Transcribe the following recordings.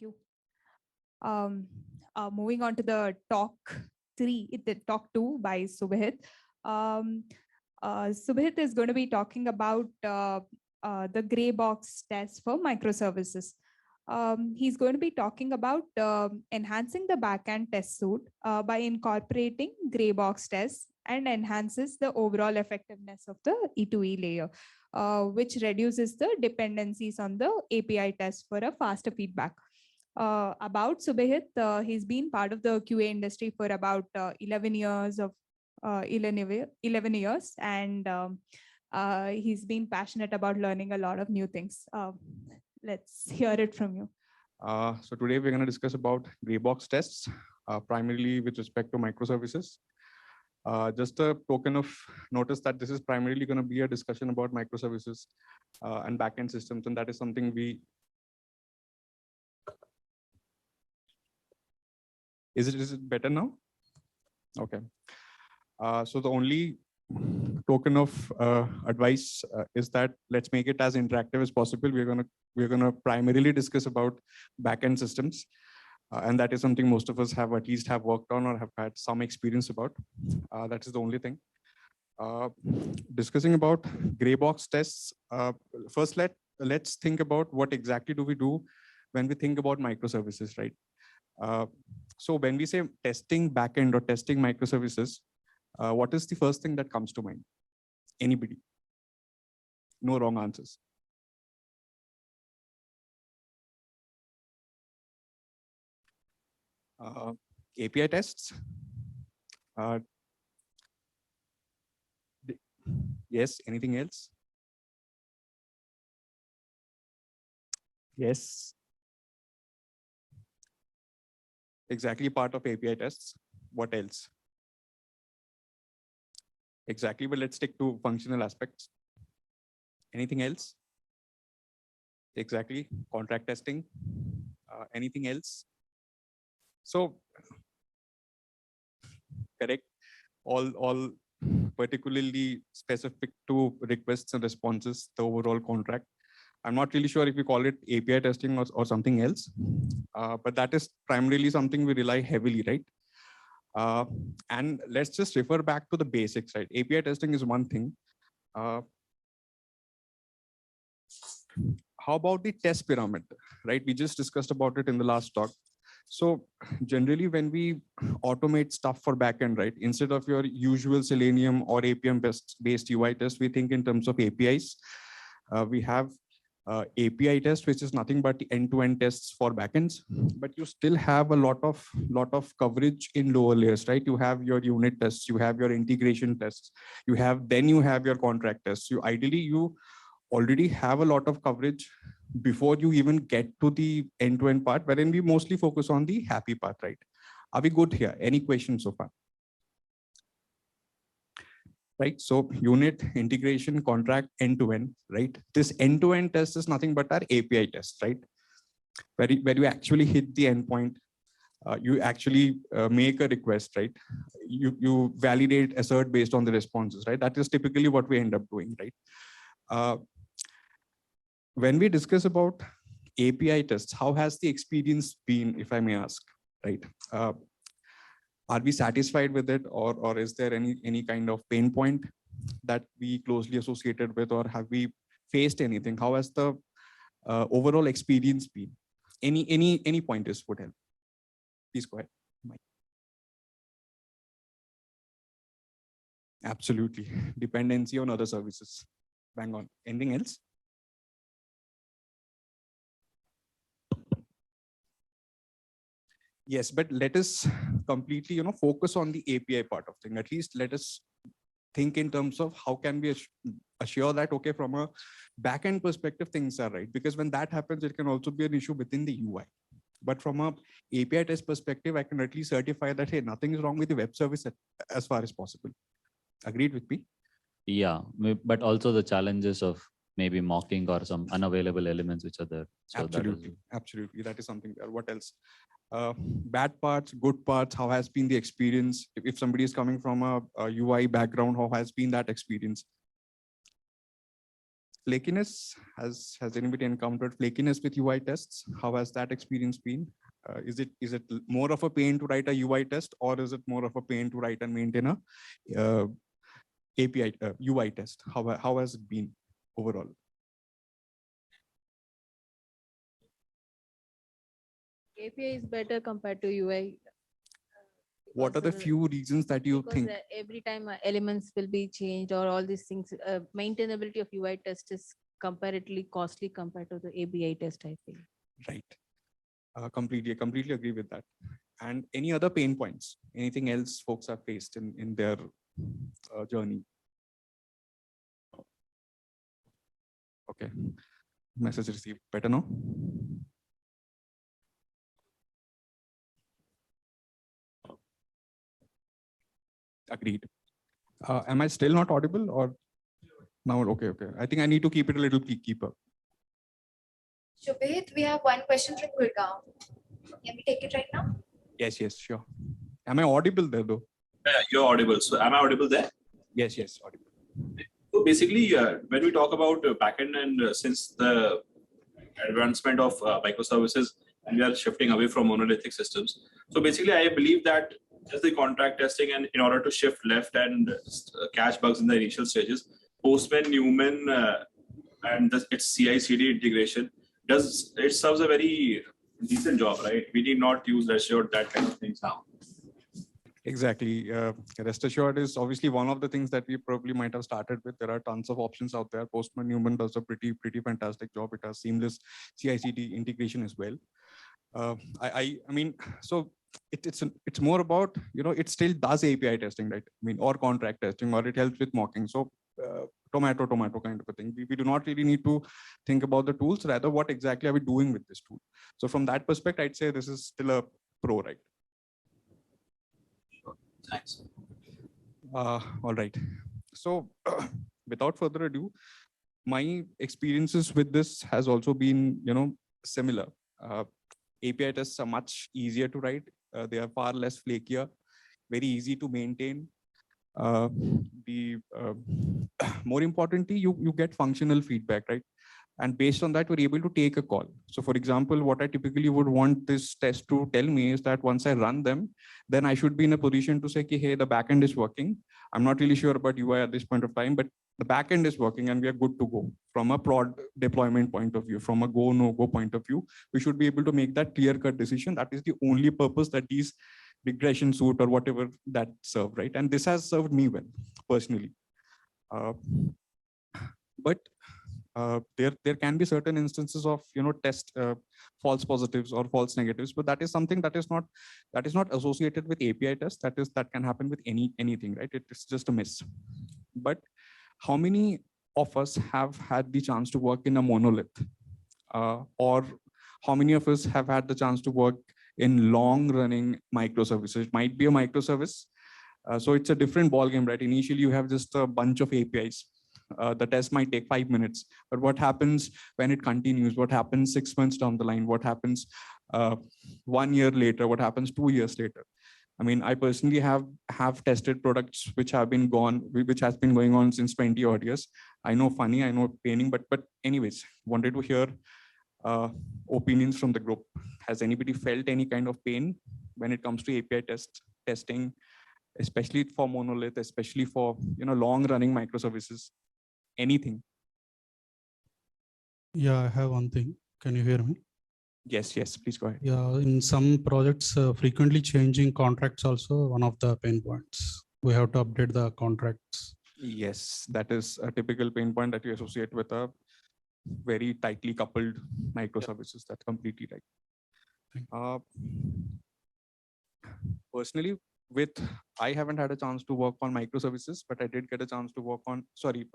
Thank you. Moving on to the talk 2 by Subihit. Subihit is going to be talking about the gray box test for microservices. He's going to be talking about enhancing the backend test suite by incorporating gray box tests and enhances the overall effectiveness of the E2E layer, which reduces the dependencies on the API test for a faster feedback. About Subihit, he's been part of the QA industry for about 11 years, and he's been passionate about learning a lot of new things. Let's hear it from you. So today we're going to discuss about gray box tests, primarily with respect to microservices. Just a token of notice that this is primarily going to be a discussion about microservices and backend systems, and that is something we. Is it better now? Okay. So the only token of advice is that let's make it as interactive as possible. We're gonna primarily discuss about backend systems, and that is something most of us have at least worked on or have had some experience about. That is the only thing. Discussing about gray box tests. First, let's think about what exactly do we do when we think about microservices, right? So when we say testing backend or testing microservices, what is the first thing that comes to mind? Anybody? No wrong answers. API tests. Yes, anything else? Yes. Exactly part of API tests. What else? Exactly, but let's stick to functional aspects. Anything else? Exactly, contract testing. Anything else? So, correct. All particularly specific to requests and responses, the overall contract. I'm not really sure if we call it API testing or something else, but that is primarily something we rely heavily, right? And let's just refer back to the basics, right? API testing is one thing. How about the test pyramid, right? We just discussed about it in the last talk. So generally when we automate stuff for backend, right, instead of your usual Selenium or APM-based UI test, we think in terms of APIs. We have API test, which is nothing but the end-to-end tests for backends, but you still have a lot of coverage in lower layers, right? You have your unit tests, you have your integration tests, then you have your contract tests. Ideally you already have a lot of coverage before you even get to the end-to-end part, wherein we mostly focus on the happy part, right? Are we good here? Any questions so far? Right, so unit, integration, contract, end-to-end, right? This end-to-end test is nothing but our API test, right? Where you actually hit the endpoint, you actually make a request, right? You validate, assert based on the responses, right? That is typically what we end up doing, right? When we discuss about API tests, how has the experience been, if I may ask, right? Are we satisfied with it, or is there any kind of pain point that we closely associated with, or have we faced anything? How has the overall experience been? Any pointers would help. Please go ahead, Mike. Absolutely, dependency on other services. Bang on. Anything else? Yes, but let us completely, focus on the API part of thing. At least let us think in terms of how can we assure that, okay, from a backend perspective, things are right. Because when that happens, it can also be an issue within the UI. But from a API test perspective, I can at least certify that, hey, nothing is wrong with the web service as far as possible. Agreed with me? Yeah, but also the challenges of maybe mocking or some unavailable elements which are there. So absolutely, absolutely. That is something there. What else? Bad parts, good parts, how has been the experience? If somebody is coming from a UI background, how has been that experience? flakiness, has anybody encountered flakiness with UI tests? How has that experience been? Is it more of a pain to write a UI test, or is it more of a pain to write and maintain a API UI test? How has it been overall? API is better compared to UI. What are the few reasons that you because think? every time elements will be changed or all these things, maintainability of UI test is comparatively costly compared to the API test, I feel. Right. Completely agree with that. And any other pain points? Anything else folks have faced in their journey? Okay. Message received. Better now? Agreed. Am I still not audible or now? Okay. I think I need to keep it a little keeper. Subihit, we have one question from Gurgaon. Can we take it right now? Yes, sure. Am I audible there though? Yeah, you're audible. So am I audible there? Yes, audible. So basically, when we talk about backend and since the advancement of microservices and we are shifting away from monolithic systems. So basically, I believe that just the contract testing and in order to shift left and catch bugs in the initial stages, Postman, Newman, and its CICD integration serves a very decent job, right? We need not use Redshift, that kind of things now. Exactly. Rest assured is obviously one of the things that we probably might have started with. There are tons of options out there. Postman Newman does a pretty fantastic job. It has seamless CI/CD integration as well. I mean, so it's more about, it still does API testing, right? I mean, or contract testing, or it helps with mocking. So tomato kind of a thing. We do not really need to think about the tools, rather what exactly are we doing with this tool. So from that perspective, I'd say this is still a pro, right? Thanks. All right. So without further ado, my experiences with this has also been, similar. API tests are much easier to write. They are far less flakier, very easy to maintain. More importantly, you get functional feedback, right? And based on that, we're able to take a call. So for example, what I typically would want this test to tell me is that once I run them, then I should be in a position to say, hey, the backend is working. I'm not really sure about UI at this point of time, but the backend is working and we are good to go. From a prod deployment point of view, from a go, no go point of view, we should be able to make that clear-cut decision. That is the only purpose that these regression suite or whatever that serve, right? And this has served me well, personally. But there can be certain instances of test false positives or false negatives, but that is something that is not associated with API tests. That can happen with anything, right? It's just a miss. But how many of us have had the chance to work in a monolith, or how many of us have had the chance to work in long-running microservices? It might be a microservice, so it's a different ballgame, right? Initially, you have just a bunch of APIs. The test might take 5 minutes, but what happens when it continues? What happens 6 months down the line? What happens 1 year later? What happens 2 years later? I mean, I personally have tested products which has been going on since 20 odd years. I know funny, I know paining, but anyways, wanted to hear opinions from the group. Has anybody felt any kind of pain when it comes to API testing, especially for monolith, especially for long running microservices? Anything? Yeah, I have one thing. Can you hear me? Yes, please go ahead. Yeah, in some projects, frequently changing contracts also one of the pain points. We have to update the contracts. Yes, that is a typical pain point that you associate with a very tightly coupled microservices. That's completely right. Personally, I haven't had a chance to work on microservices, but I did get a chance to work on,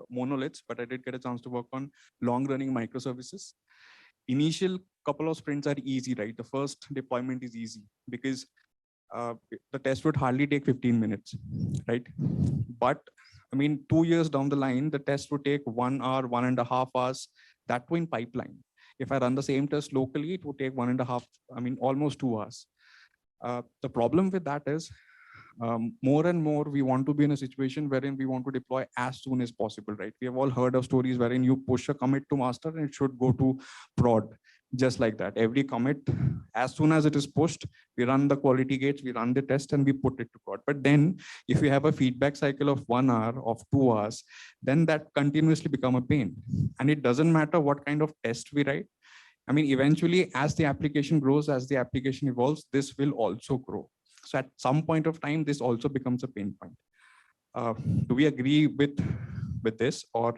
monoliths, but I did get a chance to work on long running microservices. Initial couple of sprints are easy, right? The first deployment is easy because the test would hardly take 15 minutes, right? But I mean, 2 years down the line, the test would take 1 hour, 1.5 hours, that too in pipeline. If I run the same test locally, it would take 1.5, almost 2 hours. The problem with that is more and more we want to be in a situation wherein we want to deploy as soon as possible, right? We have all heard of stories wherein you push a commit to master and it should go to prod. Just like that, every commit, as soon as it is pushed, we run the quality gates, we run the test, and we put it to prod. But then if you have a feedback cycle of 1 hour, of 2 hours, then that continuously become a pain. And it doesn't matter what kind of test we write. I mean, eventually, as the application grows, as the application evolves, this will also grow. So at some point of time, this also becomes a pain point. Do we agree with this, or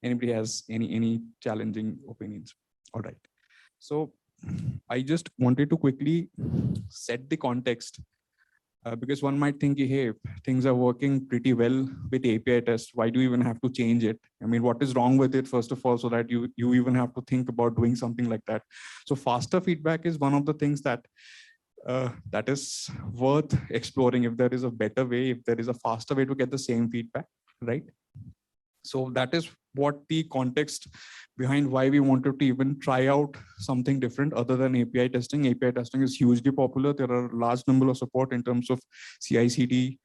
anybody has any challenging opinions? All right. So I just wanted to quickly set the context because one might think, hey, things are working pretty well with API tests. Why do you even have to change it? I mean, what is wrong with it, first of all, so that you even have to think about doing something like that? So faster feedback is one of the things that that is worth exploring. If there is a better way, if there is a faster way to get the same feedback, right? So that is what the context behind why we wanted to even try out something different other than API testing. API testing is hugely popular. There are a large number of support in terms of CICD,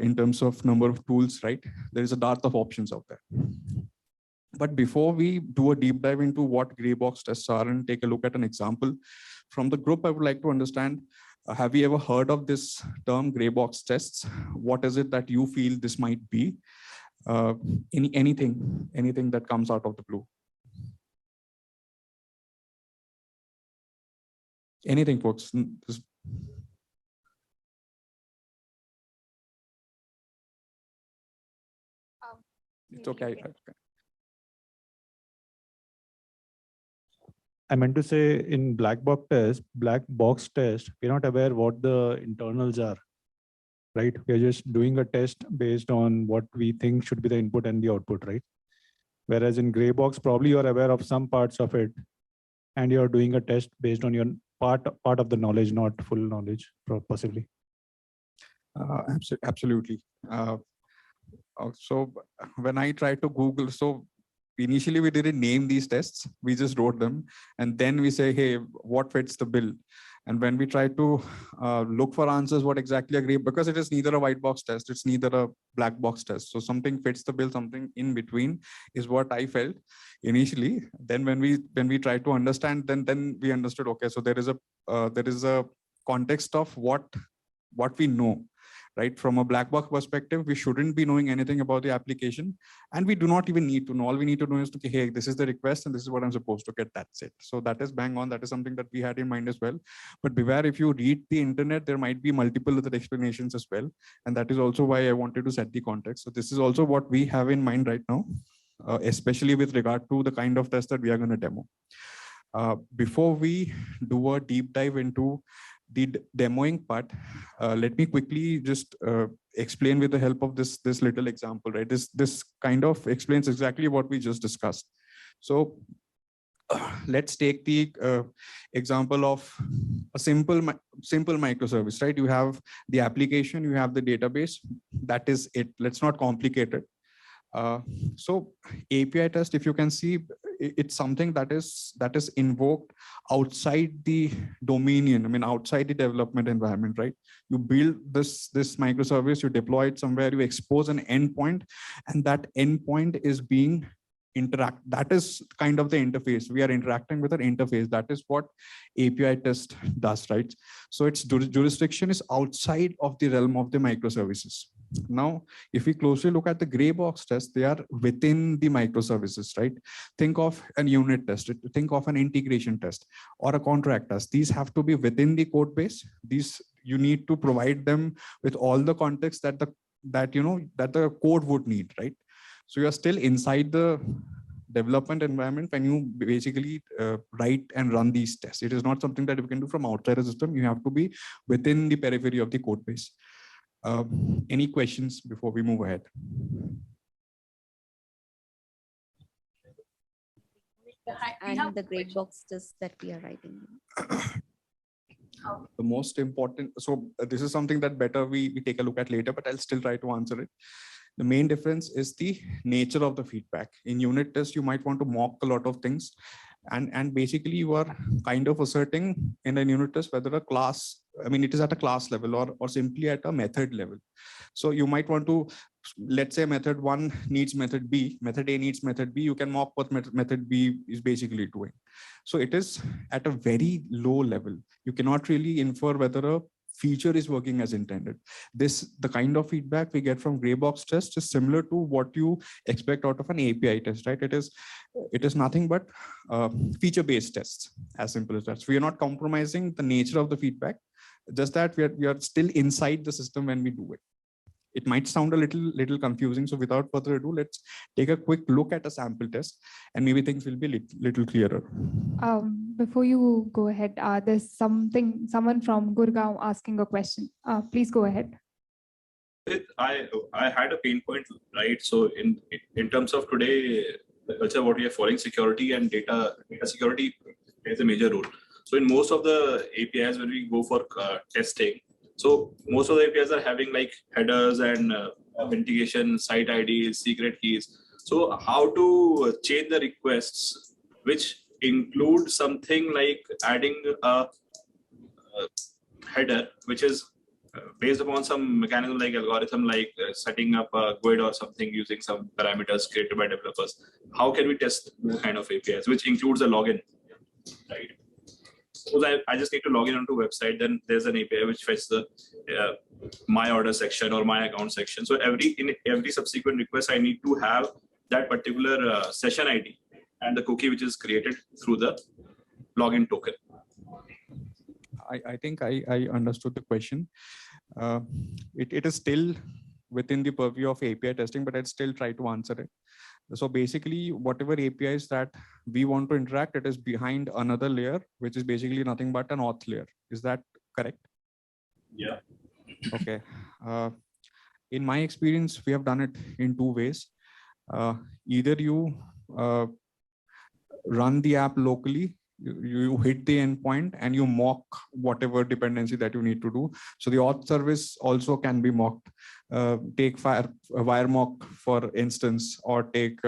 in terms of number of tools, right? There is a dearth of options out there. But before we do a deep dive into what gray box tests are and take a look at an example from the group, I would like to understand, have you ever heard of this term gray box tests? What is it that you feel this might be? Anything that comes out of the blue? Anything, folks? It's okay. I meant to say in black box test, we're not aware what the internals are, right? We're just doing a test based on what we think should be the input and the output, right? Whereas in gray box, probably you're aware of some parts of it and you're doing a test based on your part of the knowledge, not full knowledge, possibly. Absolutely. So when I tried to Google, so initially we didn't name these tests, we just wrote them. And then we say, hey, what fits the bill? And when we try to look for answers, what exactly agree, because it is neither a white box test, it's neither a black box test. So something fits the bill, something in between is what I felt initially. Then when we try to understand, then we understood, okay, so there is a context of what we know. Right? From a black box perspective, we shouldn't be knowing anything about the application, and we do not even need to know. All we need to know is to, hey, this is the request and this is what I'm supposed to get. That's it. So that is bang on. That is something that we had in mind as well. But beware, if you read the internet, there might be multiple other explanations as well. And that is also why I wanted to set the context. So this is also what we have in mind right now, especially with regard to the kind of test that we are going to demo. Before we do a deep dive into the demoing part, let me quickly just explain with the help of this little example, right? This kind of explains exactly what we just discussed. So let's take the example of a simple microservice, right? You have the application, you have the database. That is it. Let's not complicate it. So API test, if you can see, it's something that is invoked outside the dominion. I mean, outside the development environment, right? You build this microservice, you deploy it somewhere, you expose an endpoint, and that endpoint is being that is kind of the interface. We are interacting with an interface. That is what API test does, right? So its jurisdiction is outside of the realm of the microservices. Now, if we closely look at the gray box test, they are within the microservices, right? Think of an unit test, think of an integration test or a contract test. These have to be within the code base. These, you need to provide them with all the context that the code would need, right? So you're still inside the development environment when you basically write and run these tests. It is not something that you can do from outside the system. You have to be within the periphery of the code base. Any questions before we move ahead? And the gray box test that we are writing. The most important, so this is something that better we take a look at later, but I'll still try to answer it. The main difference is the nature of the feedback. In unit tests, you might want to mock a lot of things. And basically you are kind of asserting in a unit test whether a class I mean, it is at a class level or simply at a method level. So you might want to, let's say method 1 needs method B, method A needs method B, you can mock what method B is basically doing. So it is at a very low level. You cannot really infer whether a feature is working as intended. The kind of feedback we get from gray box test is similar to what you expect out of an API test, right? It is nothing but feature-based tests, as simple as that. So we are not compromising the nature of the feedback, just that we are still inside the system when we do it. It might sound a little confusing. So without further ado, let's take a quick look at a sample test and maybe things will be little clearer. Before you go ahead, there's someone from Gurgaon asking a question. Please go ahead. I had a pain point, right? So in terms of today, the culture what we are following, security and data security plays a major role. So in most of the APIs, when we go for testing, so most of the APIs are having like headers and authentication, site IDs, secret keys. So how to change the requests, which include something like adding a header, which is based upon some mechanism like algorithm, like setting up a GUID or something using some parameters created by developers. How can we test those kind of APIs, which includes a login, right? Suppose I just need to log in onto a website, then there's an API which fetches the my order section or my account section. So in every subsequent request, I need to have that particular session ID and the cookie which is created through the login token. I think I understood the question. It is still within the purview of API testing, but I'd still try to answer it. So basically, whatever APIs that we want to interact, it is behind another layer, which is basically nothing but an auth layer. Is that correct? Yeah. Okay. In my experience, we have done it in 2 ways. Either you run the app locally, you hit the endpoint and you mock whatever dependency that you need to do. So the auth service also can be mocked. Take wire mock, for instance, or take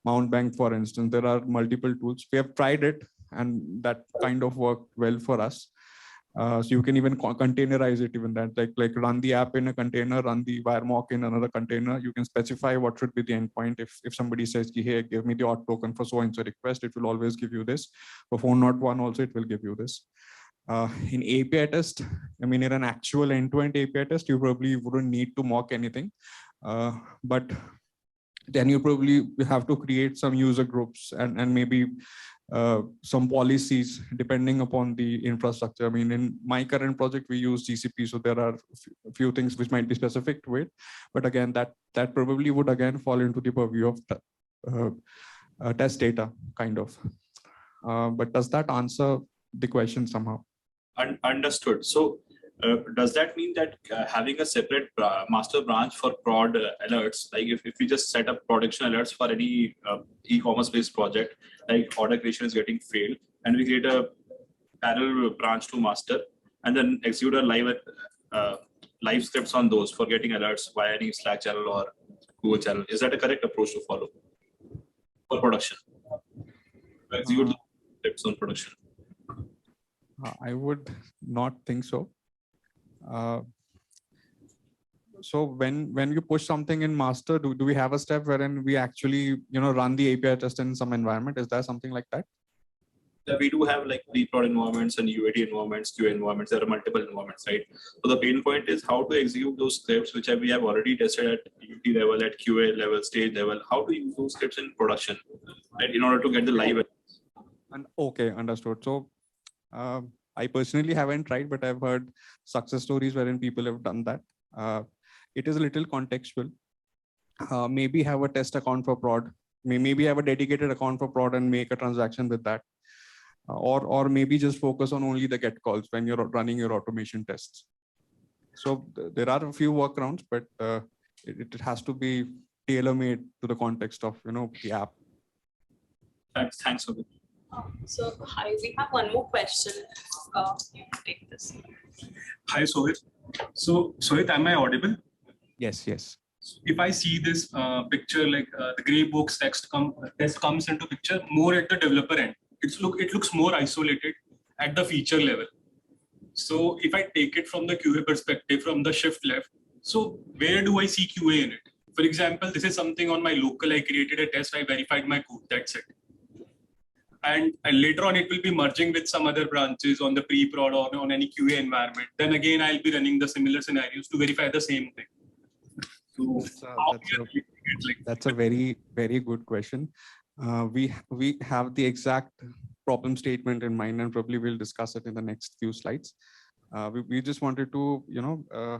mount bank, for instance. There are multiple tools. We have tried it and that kind of worked well for us. So you can even containerize it, even that, like run the app in a container, run the wire mock in another container. You can specify what should be the endpoint. If somebody says, hey, give me the auth token for so-and-so request, it will always give you this. For 401 also, it will give you this. In API test, I mean, in an actual end-to-end API test, you probably wouldn't need to mock anything. But then you probably have to create some user groups and maybe some policies depending upon the infrastructure. I mean, in my current project, we use GCP, so there are a few things which might be specific to it. But again, that probably would again fall into the purview of test data, kind of. But does that answer the question somehow? Understood. So does that mean that having a separate master branch for prod alerts, like if we just set up production alerts for any e-commerce based project, like order creation is getting failed, and we create a parallel branch to master and then execute a live scripts on those for getting alerts via any Slack channel or Google channel. Is that a correct approach to follow for production? Execute the scripts on production. I would not think so. So when you push something in master, do we have a step wherein we actually run the API test in some environment? Is there something like that? Yeah, we do have like pre-prod environments and UAT environments, QA environments. There are multiple environments, right? So the pain point is how to execute those scripts which we have already tested at UT level, at QA level, stage level. How to use those scripts in production, right? In order to get the live. And okay, understood. So I personally haven't tried, but I've heard success stories wherein people have done that. It is a little contextual. Maybe have a test account for prod. Maybe have a dedicated account for prod and make a transaction with that. Or maybe just focus on only the get calls when you're running your automation tests. So there are a few workarounds, but it has to be tailor-made to the context of the app. Thanks for that. So hi, we have one more question. You can take this. Hi, Sohit. So Sohit, am I audible? Yes. If I see this picture, like the gray box test comes into picture more at the developer end. It looks more isolated at the feature level. So if I take it from the QA perspective, from the shift left, so where do I see QA in it? For example, this is something on my local, I created a test, I verified my code, that's it. And later on, it will be merging with some other branches on the pre-prod or on any QA environment. Then again, I'll be running the similar scenarios to verify the same thing. So that's a very, very good question. We have the exact problem statement in mind, and probably we'll discuss it in the next few slides. We just wanted to,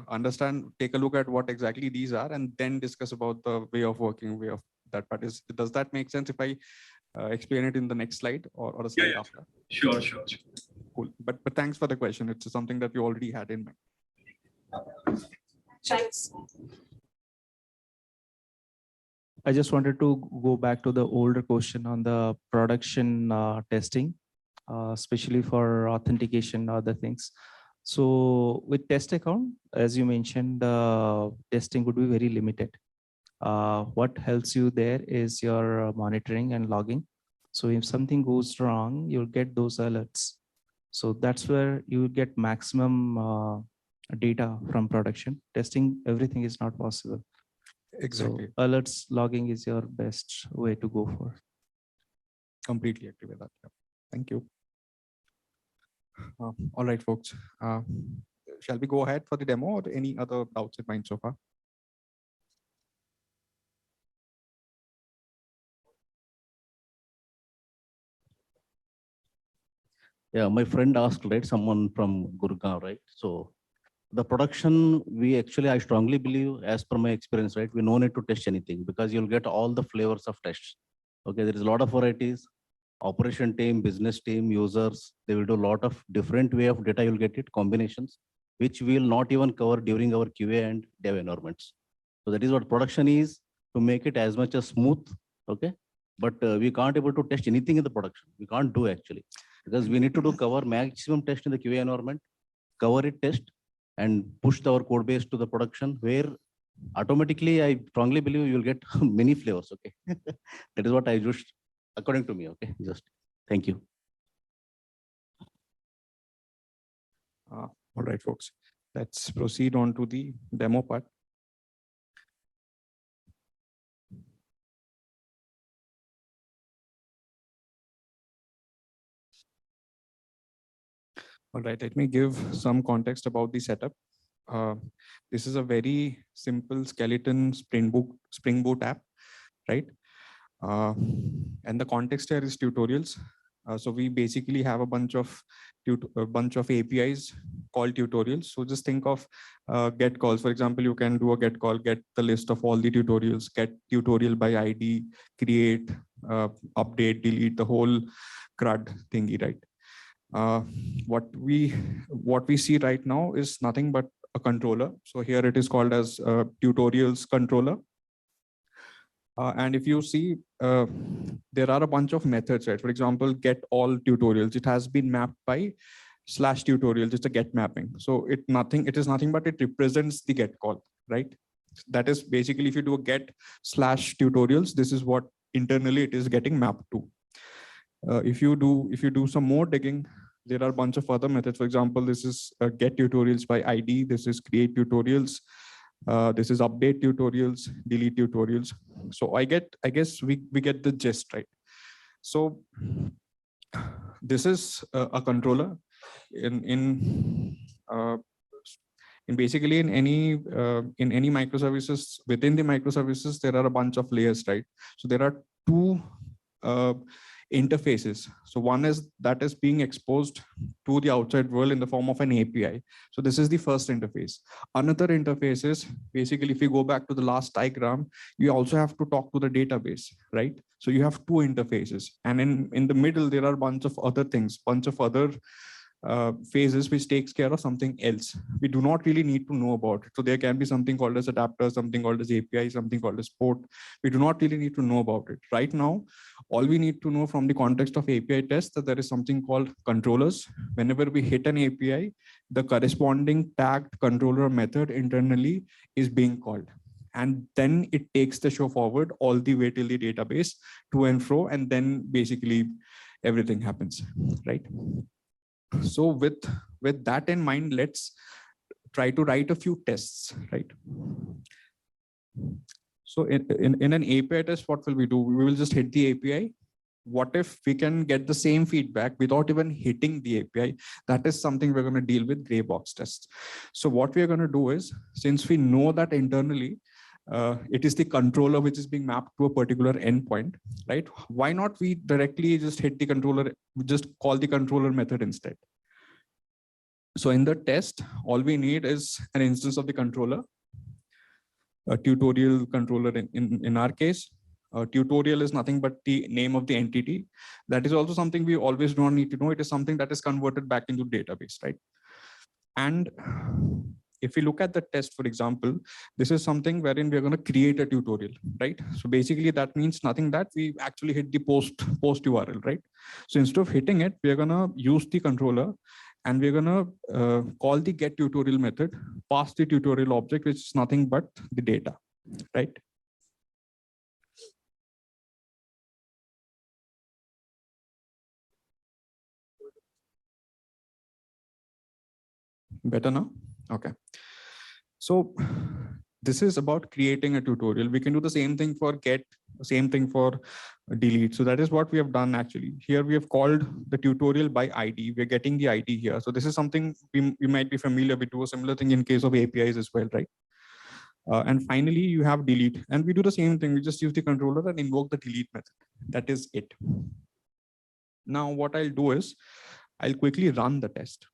understand, take a look at what exactly these are, and then discuss about the way of working, way of that part. Does that make sense if I explain it in the next slide or a slide after? Sure. Cool. But thanks for the question. It's something that we already had in mind. Thanks. I just wanted to go back to the older question on the production testing, especially for authentication, other things. So with test account, as you mentioned, testing would be very limited. What helps you there is your monitoring and logging. So if something goes wrong, you'll get those alerts. So that's where you get maximum data from production. Testing, everything is not possible. Exactly. So alerts logging is your best way to go for. Completely agree with that. Yeah. Thank you. All right, folks. Shall we go ahead for the demo or any other doubts in mind so far? Yeah, my friend asked, right, someone from Gurgaon, right? So the production, I strongly believe, as per my experience, right, we no need to test anything because you'll get all the flavors of tests. Okay, there is a lot of varieties, operation team, business team, users, they will do a lot of different way of data, you'll get it, combinations, which we will not even cover during our QA and dev environments. So that is what production is, to make it as much as smooth, okay? But we can't able to test anything in the production. We can't do actually, because we need to do cover maximum test in the QA environment, cover it test, and push our code base to the production where automatically I strongly believe you'll get many flavors. Okay. That is what I just, according to me. Okay. Just thank you. All right, folks. Let's proceed on to the demo part. All right, let me give some context about the setup. This is a very simple skeleton Spring Boot app, right? And the context here is tutorials. So we basically have a bunch of APIs called tutorials. So just think of get calls. For example, you can do a get call, get the list of all the tutorials, get tutorial by ID, create, update, delete, the whole CRUD thingy, right? What we see right now is nothing but a controller. So here it is called as tutorials controller. And if you see, there are a bunch of methods, right? For example, get all tutorials. It has been mapped by /tutorials. It's a get mapping. So it is nothing but it represents the get call, right? That is basically, if you do a get /tutorials, this is what internally it is getting mapped to. If you do some more digging, there are a bunch of other methods. For example, this is get tutorials by ID. This is create tutorials. This is update tutorials, delete tutorials. So I guess we get the gist, right? So this is a controller in basically in any microservices. Within the microservices, there are a bunch of layers, right? So there are two interfaces. So one is that is being exposed to the outside world in the form of an API. So this is the first interface. Another interface is basically, if you go back to the last diagram, you also have to talk to the database, right? So you have two interfaces, and in the middle there are a bunch of other things, bunch of other phases which takes care of something else. We do not really need to know about it. So there can be something called as adapter, something called as API, something called as port. We do not really need to know about it. Right now, all we need to know from the context of API test that there is something called controllers. Whenever we hit an API, the corresponding tagged controller method internally is being called. And then it takes the show forward all the way till the database to and fro, and then basically everything happens, right? So with that in mind, let's try to write a few tests, right? So in an API test, what will we do? We will just hit the API. What if we can get the same feedback without even hitting the API? That is something we're going to deal with gray box tests. So what we're going to do is, since we know that internally, it is the controller which is being mapped to a particular endpoint, right? Why not we directly just hit the controller, just call the controller method instead? So in the test, all we need is an instance of the controller, a tutorial controller in our case. Tutorial is nothing but the name of the entity. That is also something we always don't need to know. It is something that is converted back into database, right? And if we look at the test, for example, this is something wherein we're going to create a tutorial, right? So basically that means nothing that we actually hit the post URL, right? So instead of hitting it, we're going to use the controller and we're going to call the get tutorial method, pass the tutorial object, which is nothing but the data, right? Better now? Okay. So this is about creating a tutorial. We can do the same thing for get, same thing for delete. So that is what we have done actually. Here we have called the tutorial by ID. We're getting the ID here. So this is something we might be familiar with. Do a similar thing in case of APIs as well, right? And finally, you have delete. And we do the same thing. We just use the controller and invoke the delete method. That is it. Now what I'll do is I'll quickly run the test.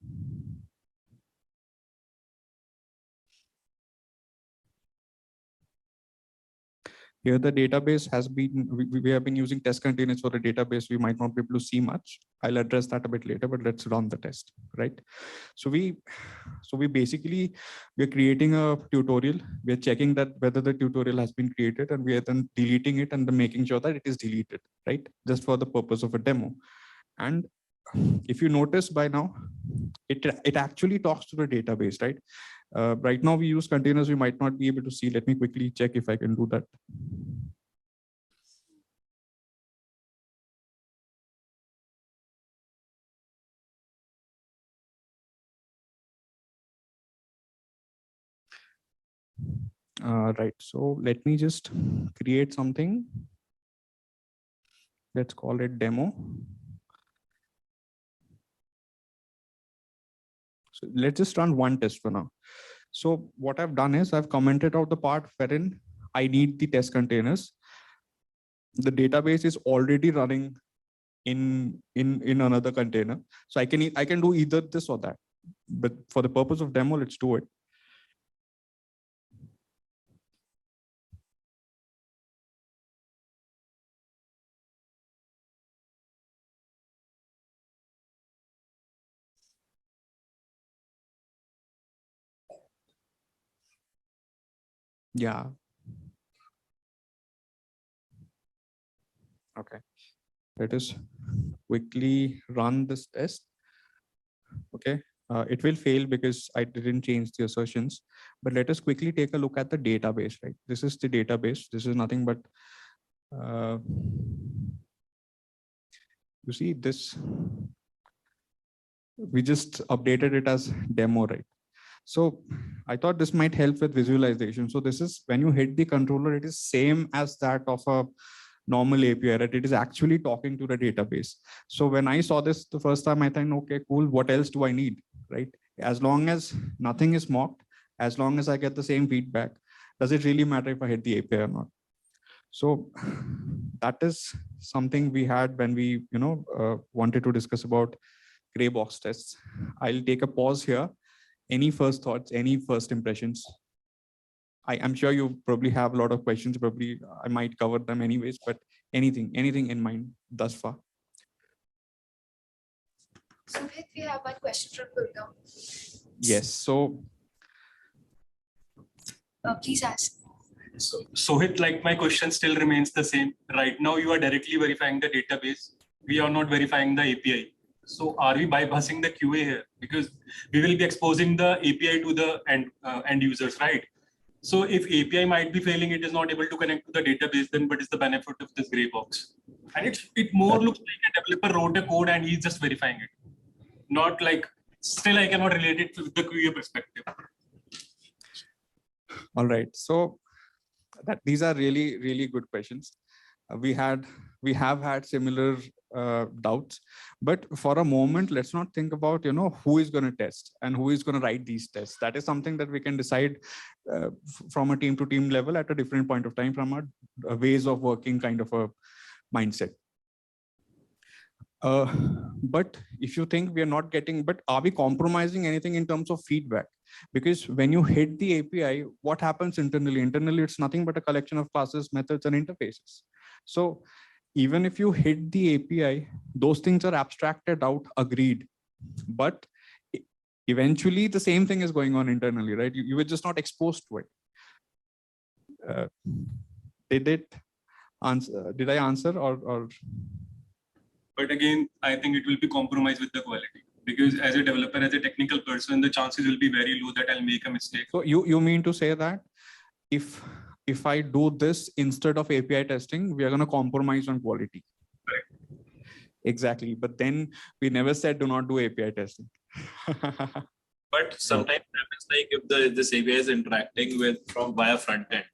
Here the database has been, we have been using test containers for the database. We might not be able to see much. I'll address that a bit later, but let's run the test, right? So we basically, we're creating a tutorial. We're checking that whether the tutorial has been created and we are then deleting it and then making sure that it is deleted, right? Just for the purpose of a demo. And if you notice by now, it actually talks to the database, right? Right now we use containers, we might not be able to see. Let me quickly check if I can do that. Right, so let me just create something. Let's call it demo. So let's just run one test for now. So what I've done is I've commented out the part wherein I need the test containers. The database is already running in another container. So I can do either this or that. But for the purpose of demo, let's do it. Yeah. Okay. Let us quickly run this test. Okay. It will fail because I didn't change the assertions, but let us quickly take a look at the database, right? This is the database. This is nothing but, you see this, we just updated it as demo, right? So I thought this might help with visualization. So this is when you hit the controller, it is same as that of a normal API, right? It is actually talking to the database. So when I saw this the first time, I thought, okay, cool. What else do I need, right? As long as nothing is mocked, as long as I get the same feedback, does it really matter if I hit the API or not? So that is something we had when we, wanted to discuss about gray box tests. I'll take a pause here. Any first thoughts, any first impressions? I'm sure you probably have a lot of questions. Probably I might cover them anyways, but anything in mind thus far? Subihit, we have one question from Gurgaon. Yes, so. Please ask. So like my question still remains the same. Right now you are directly verifying the database. We are not verifying the API. So are we bypassing the QA here? Because we will be exposing the API to the end users, right? So if API might be failing, it is not able to connect to the database, then what is the benefit of this gray box? And it more looks like a developer wrote a code and he's just verifying it. not like, still I cannot relate it with the QA perspective. All right. So these are really, really good questions. We have had similar doubts, but for a moment, let's not think about, who is going to test and who is going to write these tests. That is something that we can decide from a team to team level at a different point of time, from a ways of working kind of a mindset. But if you think we are not getting, but are we compromising anything in terms of feedback? Because when you hit the API, what happens internally? Internally, it's nothing but a collection of classes, methods, and interfaces. So even if you hit the API, those things are abstracted out, agreed. But eventually the same thing is going on internally, right? You were just not exposed to it. Did I answer or? But again, I think it will be compromised with the quality, because as a developer, as a technical person, the chances will be very low that I'll make a mistake. So you mean to say that if I do this instead of API testing, we are going to compromise on quality? Correct. Exactly. But then we never said do not do API testing. But sometimes happens like if this API is interacting with via front end,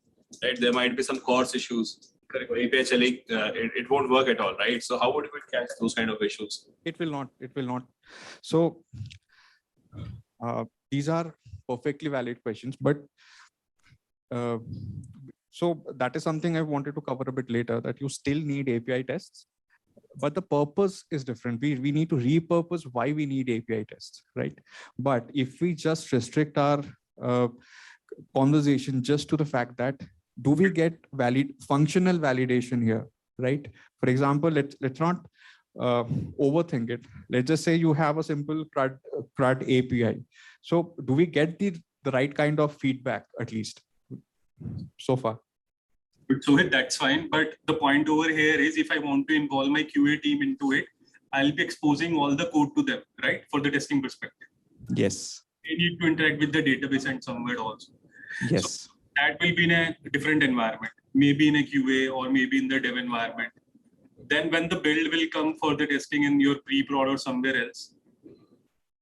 right? There might be some coarse issues. Correct. API chilling, it won't work at all, right? So how would we catch those kind of issues? It will not. It will not. So these are perfectly valid questions, but so that is something I wanted to cover a bit later, that you still need API tests, but the purpose is different. We need to repurpose why we need API tests, right? But if we just restrict our conversation just to the fact that do we get functional validation here, right? For example, let's not overthink it. Let's just say you have a simple CRUD API. So do we get the right kind of feedback at least so far? So that's fine. But the point over here is, if I want to involve my QA team into it, I'll be exposing all the code to them, right? For the testing perspective. Yes. They need to interact with the database and somewhere also. Yes. So that will be in a different environment, maybe in a QA or maybe in the dev environment. Then when the build will come for the testing in your pre-prod or somewhere else,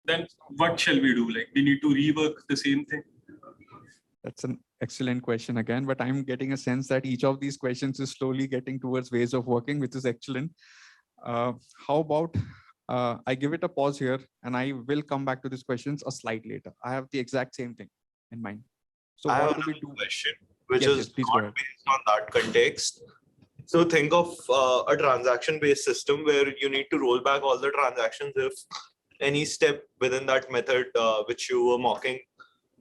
then what shall we do? Like, we need to rework the same thing? That's an excellent question again, but I'm getting a sense that each of these questions is slowly getting towards ways of working, which is excellent. How about I give it a pause here and I will come back to these questions a slide later. I have the exact same thing in mind. So I what have do we another do? question, which Yes, is yes, please go not ahead. based on that context. So think of a transaction-based system where you need to roll back all the transactions if any step within that method which you were mocking,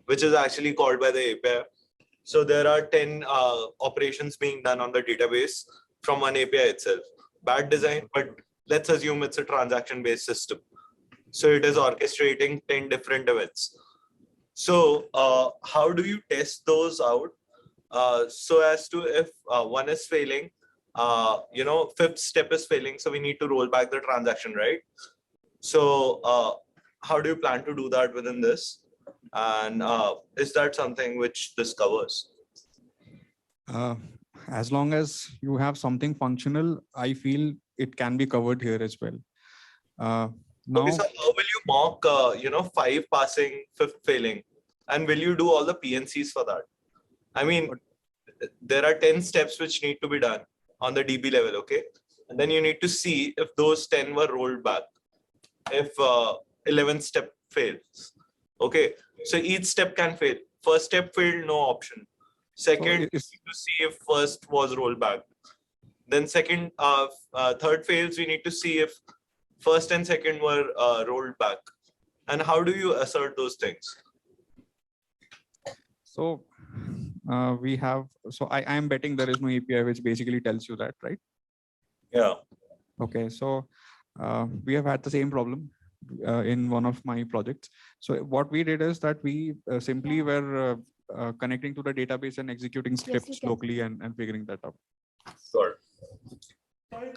which is actually called by the API. So there are 10 operations being done on the database from one API itself. Bad design, but let's assume it's a transaction-based system. So it is orchestrating 10 different events. So how do you test those out so as to, if one is failing, fifth step is failing, so we need to roll back the transaction, right? So how do you plan to do that within this? And is that something which this covers? As long as you have something functional, I feel it can be covered here as well. Now, okay, so how will you mock, 5 passing, 5th failing? And will you do all the PNCs for that? I mean, there are 10 steps which need to be done on the DB level, okay? And then you need to see if those 10 were rolled back, if 11th step fails, okay? So each step can fail. First step failed, no option. Second, you need to see if first was rolled back. Then second, third fails, we need to see if first and second were rolled back. And how do you assert those things? so we have, so I am betting there is no API which basically tells you that, right? Yeah. Okay, so we have had the same problem in one of my projects. So what we did is that we simply were connecting to the database and executing scripts locally and figuring that out. Sure. Sorry,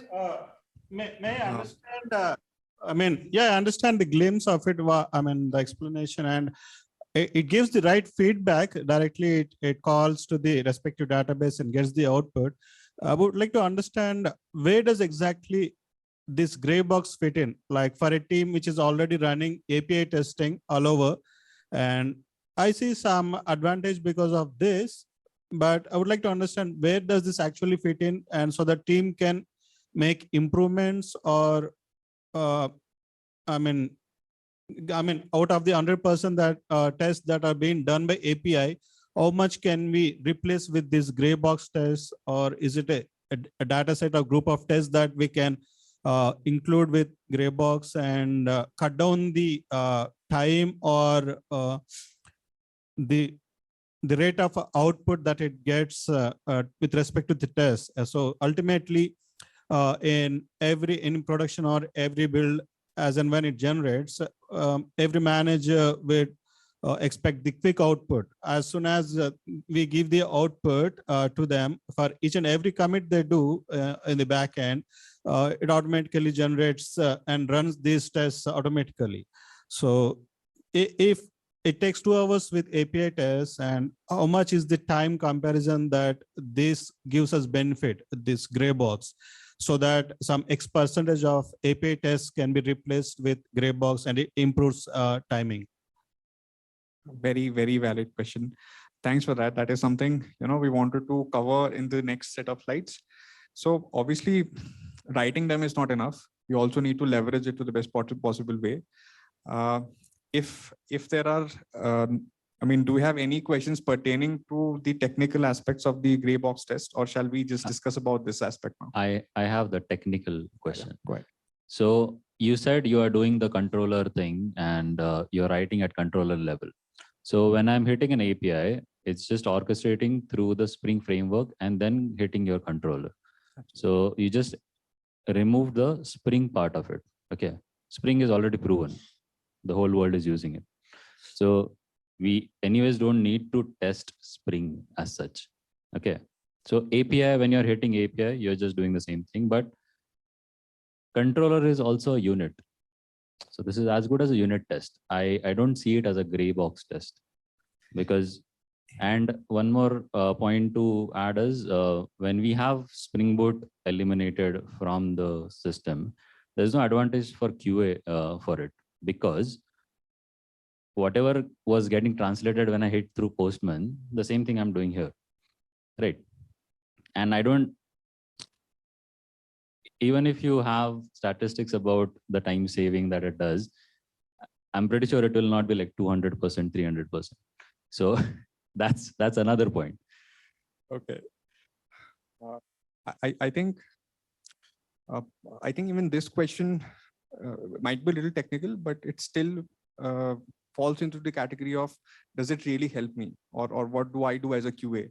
may I understand? I understand the glimpse of it. The explanation, and it gives the right feedback directly. It calls to the respective database and gets the output. I would like to understand, where does exactly this gray box fit in, like for a team which is already running API testing all over. And I see some advantage because of this, but I would like to understand where does this actually fit in, and so the team can make improvements, or I mean, out of the 100% that tests that are being done by API, how much can we replace with this gray box test, or is it a data set or group of tests that we can include with gray box and cut down the time or the rate of output that it gets with respect to the test. So ultimately, in production or every build, as and when it generates, every manager would expect the quick output. As soon as we give the output to them for each and every commit they do in the back end, it automatically generates and runs these tests automatically. So if it takes 2 hours with API tests, and how much is the time comparison that this gives us benefit, this gray box, so that some X percentage of API tests can be replaced with gray box and it improves timing? Very, very valid question. Thanks for that. That is something, we wanted to cover in the next set of slides. So obviously writing them is not enough. You also need to leverage it to the best possible way. If there are, do we have any questions pertaining to the technical aspects of the gray box test, or shall we just discuss about this aspect now? I have the technical question. Yeah, go ahead. So you said you are doing the controller thing and you're writing at controller level. So when I'm hitting an API, it's just orchestrating through the Spring framework and then hitting your controller. So you just remove the Spring part of it. Okay. Spring is already proven. The whole world is using it. So we anyways don't need to test Spring as such. Okay. So API, when you're hitting API, you're just doing the same thing, but controller is also a unit. So this is as good as a unit test. I don't see it as a gray box test, because, and one more point to add is when we have Spring Boot eliminated from the system, there's no advantage for QA for it, because whatever was getting translated when I hit through Postman, the same thing I'm doing here, right? And I don't, even if you have statistics about the time saving that it does, I'm pretty sure it will not be like 200%, 300%. So that's another point. Okay. I think even this question might be a little technical, but it still falls into the category of, does it really help me, or what do I do as a QA?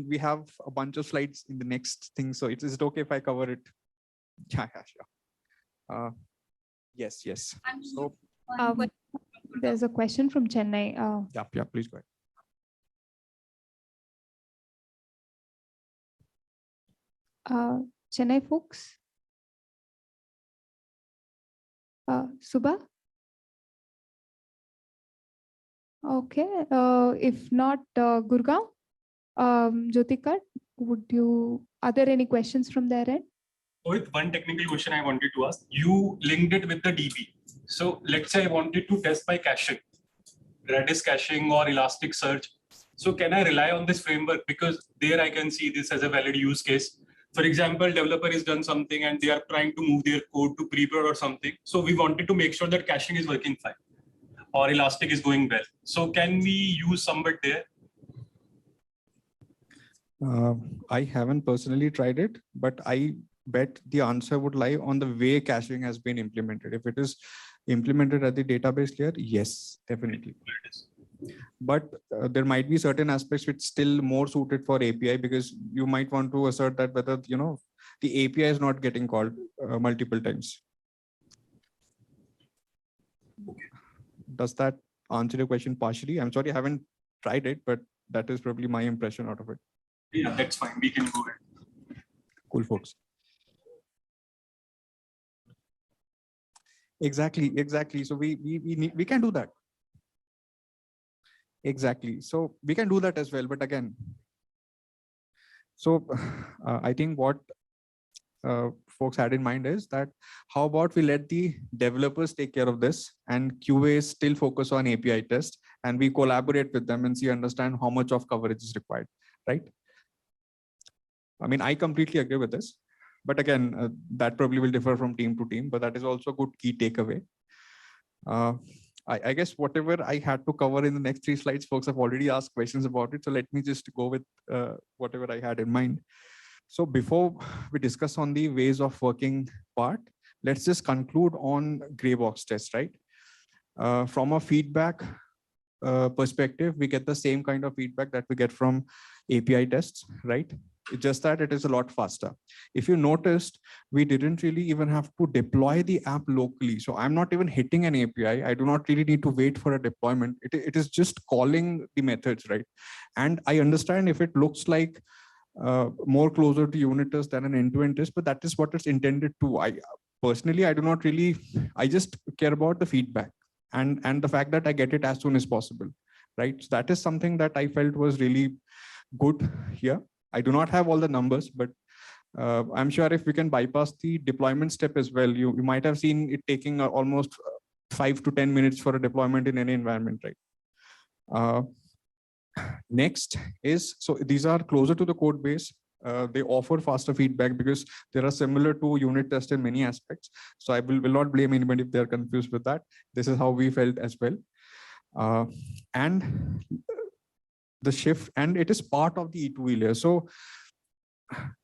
We have a bunch of slides in the next thing, so is it okay if I cover it? Yeah, sure. Yes. So there's a question from Chennai. yeah, please go ahead. Chennai folks. Subha? Okay. If not, Gurgaon, Jyotika, are there any questions from their end? With one technical question I wanted to ask, you linked it with the DB. So let's say I wanted to test by caching, Redis caching or Elasticsearch. So can I rely on this framework? Because there I can see this as a valid use case. For example, developer has done something and they are trying to move their code to pre-prod or something. So we wanted to make sure that caching is working fine or Elastic is going well. So can we use Sumbit there? I haven't personally tried it, but I bet the answer would lie on the way caching has been implemented. If it is implemented at the database layer, yes, definitely. But there might be certain aspects which still more suited for API, because you might want to assert that whether the API is not getting called multiple times. Does that answer your question partially? I'm sorry, I haven't tried it, but that is probably my impression out of it. Yeah, that's fine. We can go ahead. Cool, folks. Exactly. So we can do that. Exactly. So we can do that as well. But again, so I think what folks had in mind is that how about we let the developers take care of this and QA still focus on API test, and we collaborate with them and understand how much of coverage is required, right? I mean, I completely agree with this, but again, that probably will differ from team to team, but that is also a good key takeaway. I guess whatever I had to cover in the next 3 slides, folks have already asked questions about it. So let me just go with whatever I had in mind. So before we discuss on the ways of working part, let's just conclude on gray box test, right? From a feedback perspective, we get the same kind of feedback that we get from API tests, right? It's just that it is a lot faster. If you noticed, we didn't really even have to deploy the app locally. So I'm not even hitting an API. I do not really need to wait for a deployment. It is just calling the methods, right? And I understand if it looks like more closer to unit test than an end-to-end test, but that is what it's intended to. I personally, I do not really, I just care about the feedback and the fact that I get it as soon as possible, right? So that is something that I felt was really good here. I do not have all the numbers, but I'm sure if we can bypass the deployment step as well, you might have seen it taking almost 5 to 10 minutes for a deployment in any environment, right? Next is, so these are closer to the code base. They offer faster feedback because they are similar to unit test in many aspects. So I will not blame anybody if they're confused with that. This is how we felt as well. And the shift, and it is part of the E2E layer. So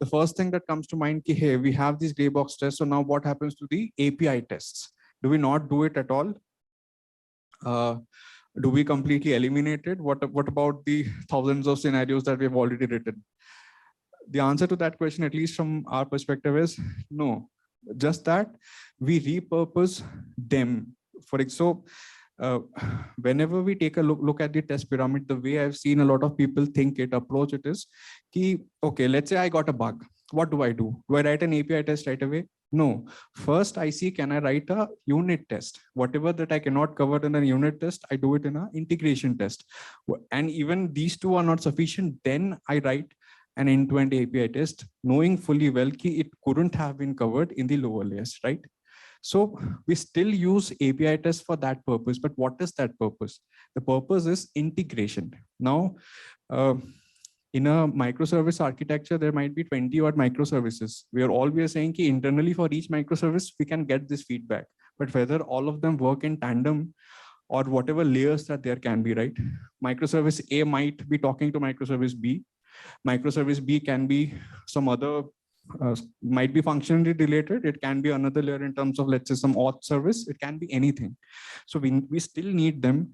the first thing that comes to mind, hey, we have these gray box tests. So now what happens to the API tests? Do we not do it at all? Do we completely eliminate it? What about the thousands of scenarios that we've already written? The answer to that question, at least from our perspective, is no. Just that we repurpose them. For example, whenever we take a look at the test pyramid, the way I've seen a lot of people approach it is, okay, let's say I got a bug. What do? Do I write an API test right away? No. First, I see, can I write a unit test? Whatever that I cannot cover in a unit test, I do it in an integration test. And even these two are not sufficient, then I write an end-to-end API test, knowing fully well that it couldn't have been covered in the lower layers, right? So we still use API tests for that purpose, but what is that purpose? The purpose is integration. Now, in a microservice architecture, there might be 20 odd microservices. We are always saying that internally for each microservice, we can get this feedback, but whether all of them work in tandem or whatever layers that there can be, right? Microservice A might be talking to microservice B. Microservice B can be some other, might be functionally related. It can be another layer in terms of, let's say, some auth service. It can be anything. So we still need them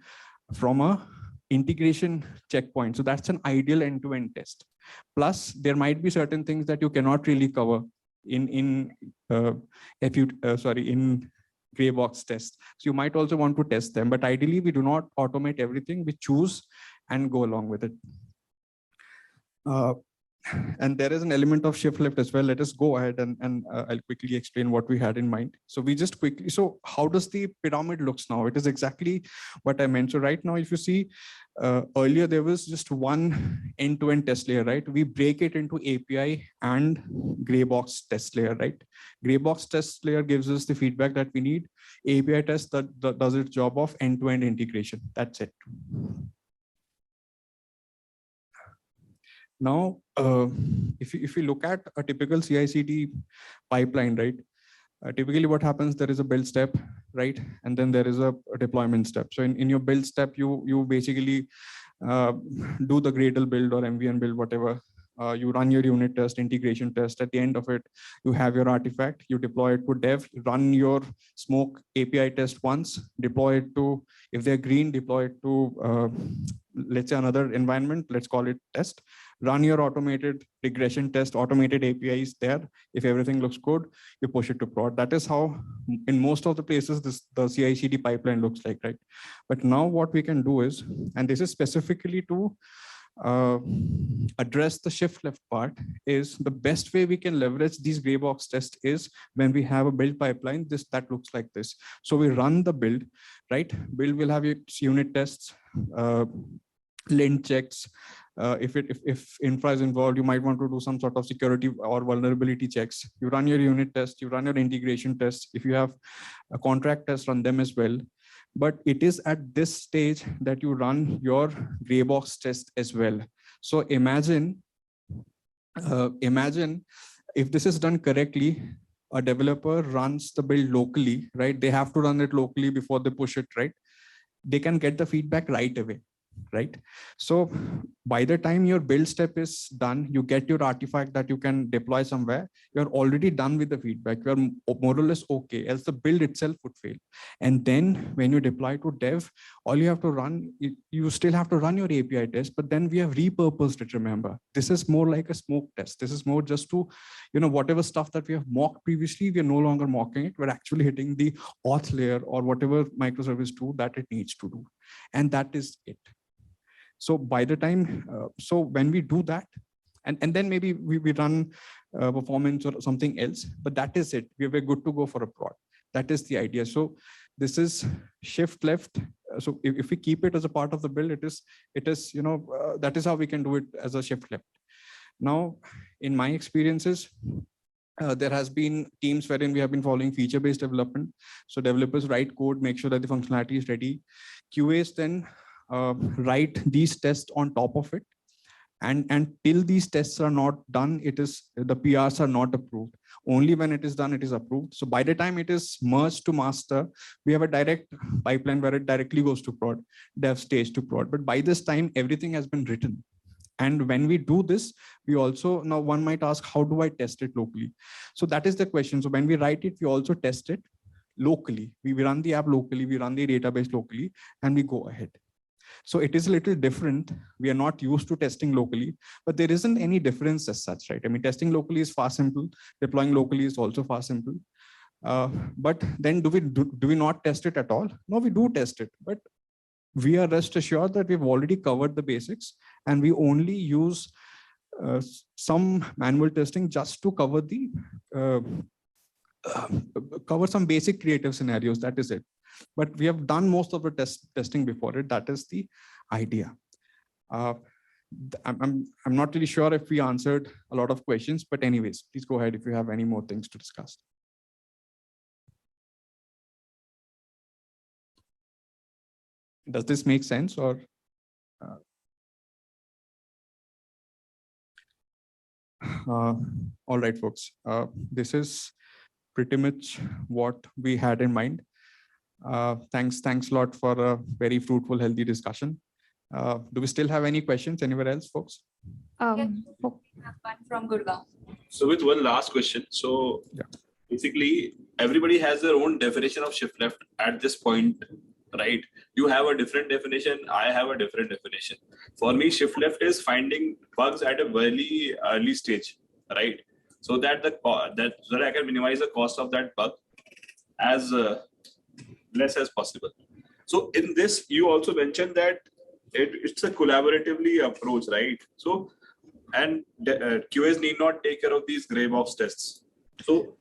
from a integration checkpoint. So that's an ideal end-to-end test. Plus, there might be certain things that you cannot really cover in gray box test. So you might also want to test them, but ideally we do not automate everything. We choose and go along with it. And there is an element of shift left as well. Let us go ahead and I'll quickly explain what we had in mind. So we just quickly, so how does the pyramid looks now? It is exactly what I meant. So right now, if you see, earlier there was just one end-to-end test layer, right? We break it into API and gray box test layer, right? Gray box test layer gives us the feedback that we need. API test that does its job of end-to-end integration. That's it. Now, if you look at a typical CICD pipeline, right? Typically what happens, there is a build step, right? And then there is a deployment step. So in your build step, you basically do the Gradle build or MVN build, whatever. You run your unit test, integration test. At the end of it, you have your artifact, you deploy it to dev, run your smoke API test once, deploy it to, if they're green, deploy it to, let's say another environment, let's call it test. Run your automated regression test, automated APIs there. If everything looks good, you push it to prod. That is how, in most of the places, the CICD pipeline looks like, right? But now what we can do is, and this is specifically to address the shift left part, is the best way we can leverage these gray box tests is when we have a build pipeline, that looks like this. So we run the build, right? Build will have its unit tests, lint checks, If infra is involved, you might want to do some sort of security or vulnerability checks. You run your unit test, you run your integration tests. If you have a contract test, run them as well. But it is at this stage that you run your gray box test as well. So imagine if this is done correctly, a developer runs the build locally, right? They have to run it locally before they push it, right? They can get the feedback right away, right? So by the time your build step is done, you get your artifact that you can deploy somewhere, you're already done with the feedback. You're more or less okay, else the build itself would fail. And then when you deploy to dev, all you have to run, you still have to run your API test, but then we have repurposed it, remember. This is more like a smoke test. This is more just to, whatever stuff that we have mocked previously, we are no longer mocking it. We're actually hitting the auth layer or whatever microservice do that it needs to do. And that is it. So by the time, so when we do that, and then maybe we run performance or something else, but that is it. We're good to go for a prod. That is the idea. So this is shift left. So if we keep it as a part of the build, it is that is how we can do it as a shift left. Now, in my experiences, there has been teams wherein we have been following feature-based development. So developers write code, make sure that the functionality is ready. QAs then write these tests on top of it, and till these tests are not done, the PRs are not approved. Only when it is done, it is approved. So by the time it is merged to master, we have a direct pipeline where it directly goes to prod, dev stage to prod. But by this time, everything has been written. And when we do this, we also, now one might ask, how do I test it locally? So that is the question. So when we write it, we also test it locally. We run the app locally, we run the database locally, and we go ahead. So it is a little different. We are not used to testing locally, but there isn't any difference as such, right? I mean, testing locally is far simple. Deploying locally is also far simple. But then do we not test it at all? No, we do test it, but we are rest assured that we've already covered the basics, and we only use some manual testing just to cover the cover some basic creative scenarios. That is it. But we have done most of the testing before it. That is the idea. I'm not really sure if we answered a lot of questions, but anyways, please go ahead if you have any more things to discuss. Does this make sense or? All right, folks. This is pretty much what we had in mind. Thanks a lot for a very fruitful, healthy discussion. Do we still have any questions anywhere else, folks? We have one from Gurgaon. So with one last question. So basically, everybody has their own definition of shift left at this point, right? You have a different definition. I have a different definition. For me, shift left is finding bugs at a very early stage, right? So that so that I can minimize the cost of that bug as less as possible. So in this, you also mentioned that it's a collaboratively approach, right? So, and QAs need not take care of these gray box tests. So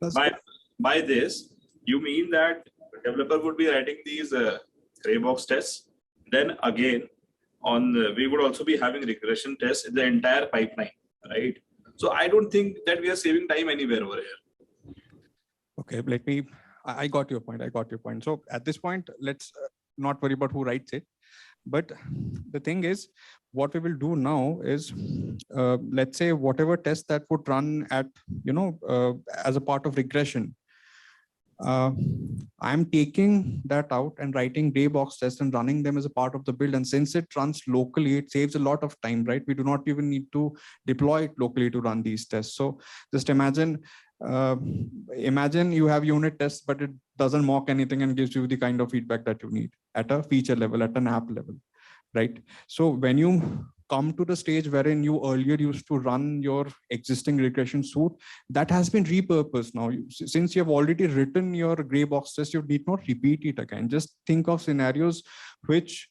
by this, you mean that developer would be writing these gray box tests. Then again, we would also be having regression tests in the entire pipeline, right? So I don't think that we are saving time anywhere over here. Okay, I got your point. So at this point, let's not worry about who writes it. But the thing is, what we will do now is, let's say whatever test that would run at, as a part of regression, I'm taking that out and writing gray box tests and running them as a part of the build. And since it runs locally, it saves a lot of time, right? We do not even need to deploy it locally to run these tests. So just imagine you have unit tests, but it doesn't mock anything and gives you the kind of feedback that you need at a feature level, at an app level, right? So when you come to the stage wherein you earlier used to run your existing regression suite, that has been repurposed now. Since you have already written your gray box test, you need not repeat it again. Just think of scenarios which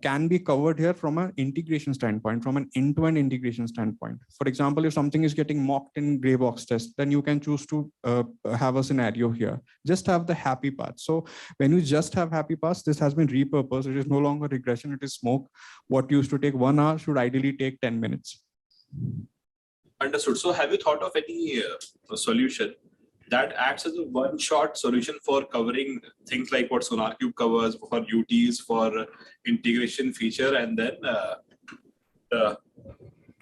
can be covered here from an integration standpoint, from an end-to-end integration standpoint. For example, if something is getting mocked in gray box test, then you can choose to have a scenario here. Just have the happy path. So when you just have happy paths, this has been repurposed. It is no longer regression, it is smoke. What used to take 1 hour should ideally take 10 minutes. Understood. So have you thought of any solution that acts as a one-shot solution for covering things like what SonarQube covers for UTs, for integration feature, and then the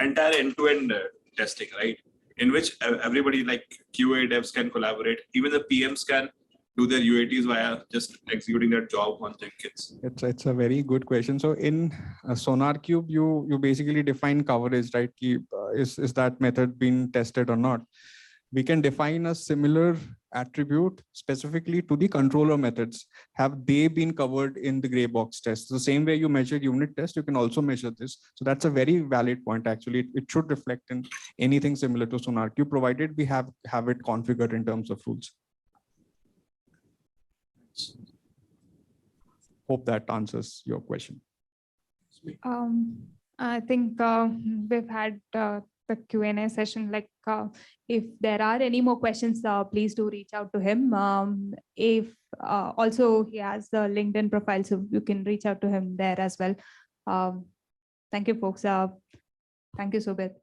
entire end-to-end testing, right? In which everybody like QA devs can collaborate, even the PMs can do their UATs via just executing their job on Jenkins? It's a very good question. So in SonarQube, you basically define coverage, right? Is that method being tested or not? We can define a similar attribute specifically to the controller methods. Have they been covered in the gray box test? The same way you measure unit test, you can also measure this. So that's a very valid point. Actually, it should reflect in anything similar to SonarQube, provided we have it configured in terms of rules. Hope that answers your question. I think we've had the Q&A session. Like, if there are any more questions, please do reach out to him. If also he has the LinkedIn profile, so you can reach out to him there as well. Thank you, folks. Thank you, Subihit.